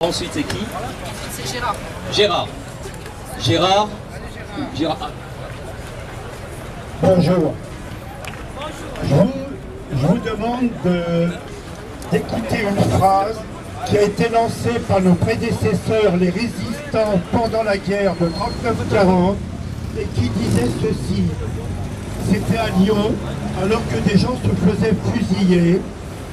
Ensuite, c'est qui? C'est Gérard. Gérard. Gérard. Gérard. Bonjour. Je vous demande d'écouter une phrase qui a été lancée par nos prédécesseurs, les résistants, pendant la guerre de 39-40, et qui disait ceci. C'était à Lyon, alors que des gens se faisaient fusiller,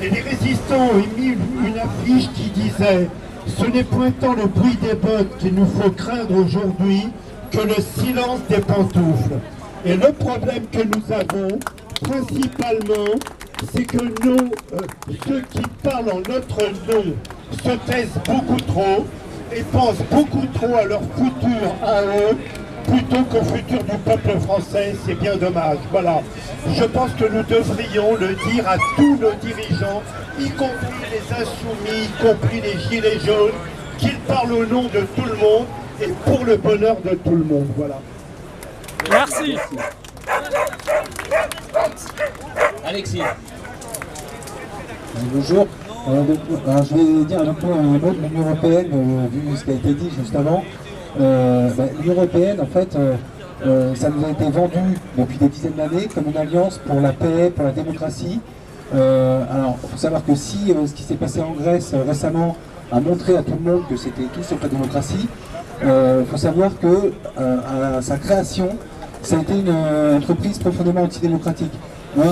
et les résistants ont émis une affiche qui disait « Ce n'est point tant le bruit des bottes qu'il nous faut craindre aujourd'hui que le silence des pantoufles. » Et le problème que nous avons, principalement, c'est que ceux qui parlent en notre nom se taisent beaucoup trop et pensent beaucoup trop à leur futur à eux, plutôt qu'au futur du peuple français. C'est bien dommage. Voilà. Je pense que nous devrions le dire à tous nos dirigeants, y compris les insoumis, y compris les gilets jaunes, qu'ils parlent au nom de tout le monde et pour le bonheur de tout le monde. Voilà. Merci. Alexis. Bonjour. Je vais dire un peu un mot de l'Union Européenne, vu ce qui a été dit juste avant. L'Union Européenne, en fait, ça nous a été vendu depuis des dizaines d'années comme une alliance pour la paix, pour la démocratie. Alors, il faut savoir que si ce qui s'est passé en Grèce récemment a montré à tout le monde que c'était tout sauf la démocratie, il faut savoir que à sa création, ça a été une entreprise profondément antidémocratique. Moi,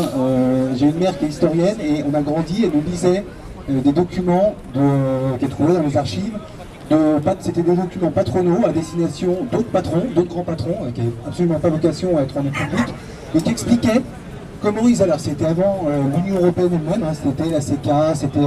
j'ai une mère qui est historienne et on a grandi, elle nous lisait des documents qu'elle trouvait dans les archives. C'était des documents patronaux à destination d'autres patrons, d'autres grands patrons, qui n'avaient absolument pas vocation à être rendus publics, et qui expliquaient comment ils allaient. C'était avant l'Union Européenne elle-même, hein, c'était la CK, c'était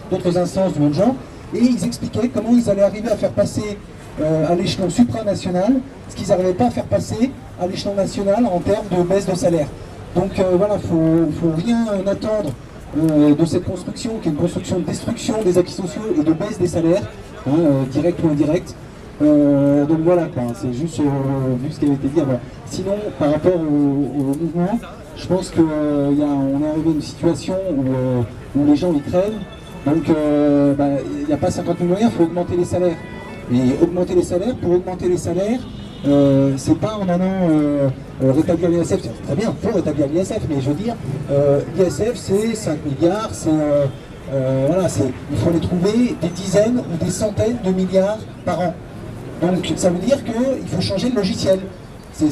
d'autres instances du même genre, et ils expliquaient comment ils allaient arriver à faire passer à l'échelon supranational ce qu'ils n'arrivaient pas à faire passer à l'échelon national en termes de baisse de salaire. Donc voilà, faut rien attendre de cette construction, qui est une construction de destruction des acquis sociaux et de baisse des salaires, hein, direct ou indirect. Donc voilà, c'est juste vu ce qui avait été dit avant. Sinon, par rapport au mouvement, je pense qu'on est arrivé à une situation où les gens y craignent. Donc il n'y a pas 50 000 moyens, il faut augmenter les salaires. Et augmenter les salaires, pour augmenter les salaires, c'est pas en allant rétablir l'ISF, c'est très bien, il faut rétablir l'ISF, mais je veux dire, l'ISF c'est 5 milliards, voilà, il faut les trouver des dizaines ou des centaines de milliards par an. Donc ça veut dire qu'il faut changer le logiciel. Ces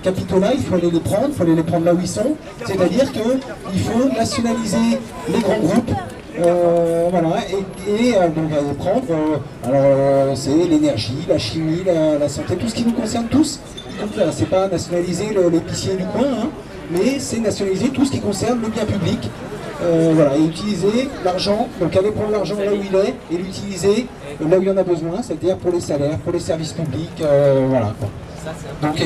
capitaux-là, il faut aller les prendre là où ils sont, c'est-à-dire qu'il faut nationaliser les grands groupes. Voilà, donc prendre, c'est l'énergie, la chimie, la santé, tout ce qui nous concerne tous. C'est pas nationaliser l'épicier du coin, hein, mais c'est nationaliser tout ce qui concerne le bien public. Voilà, et utiliser l'argent, donc aller prendre l'argent là où il est et l'utiliser là où il y en a besoin, c'est-à-dire pour les salaires, pour les services publics, voilà. Donc,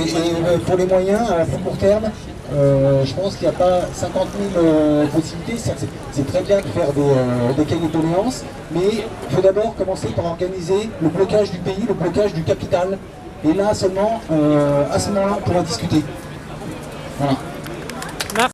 pour les moyens, à plus court terme, je pense qu'il n'y a pas 50 000 possibilités. C'est très bien de faire des cahiers de doléances, mais il faut d'abord commencer par organiser le blocage du pays, le blocage du capital. Et là seulement, à ce moment-là, on pourra discuter. Voilà.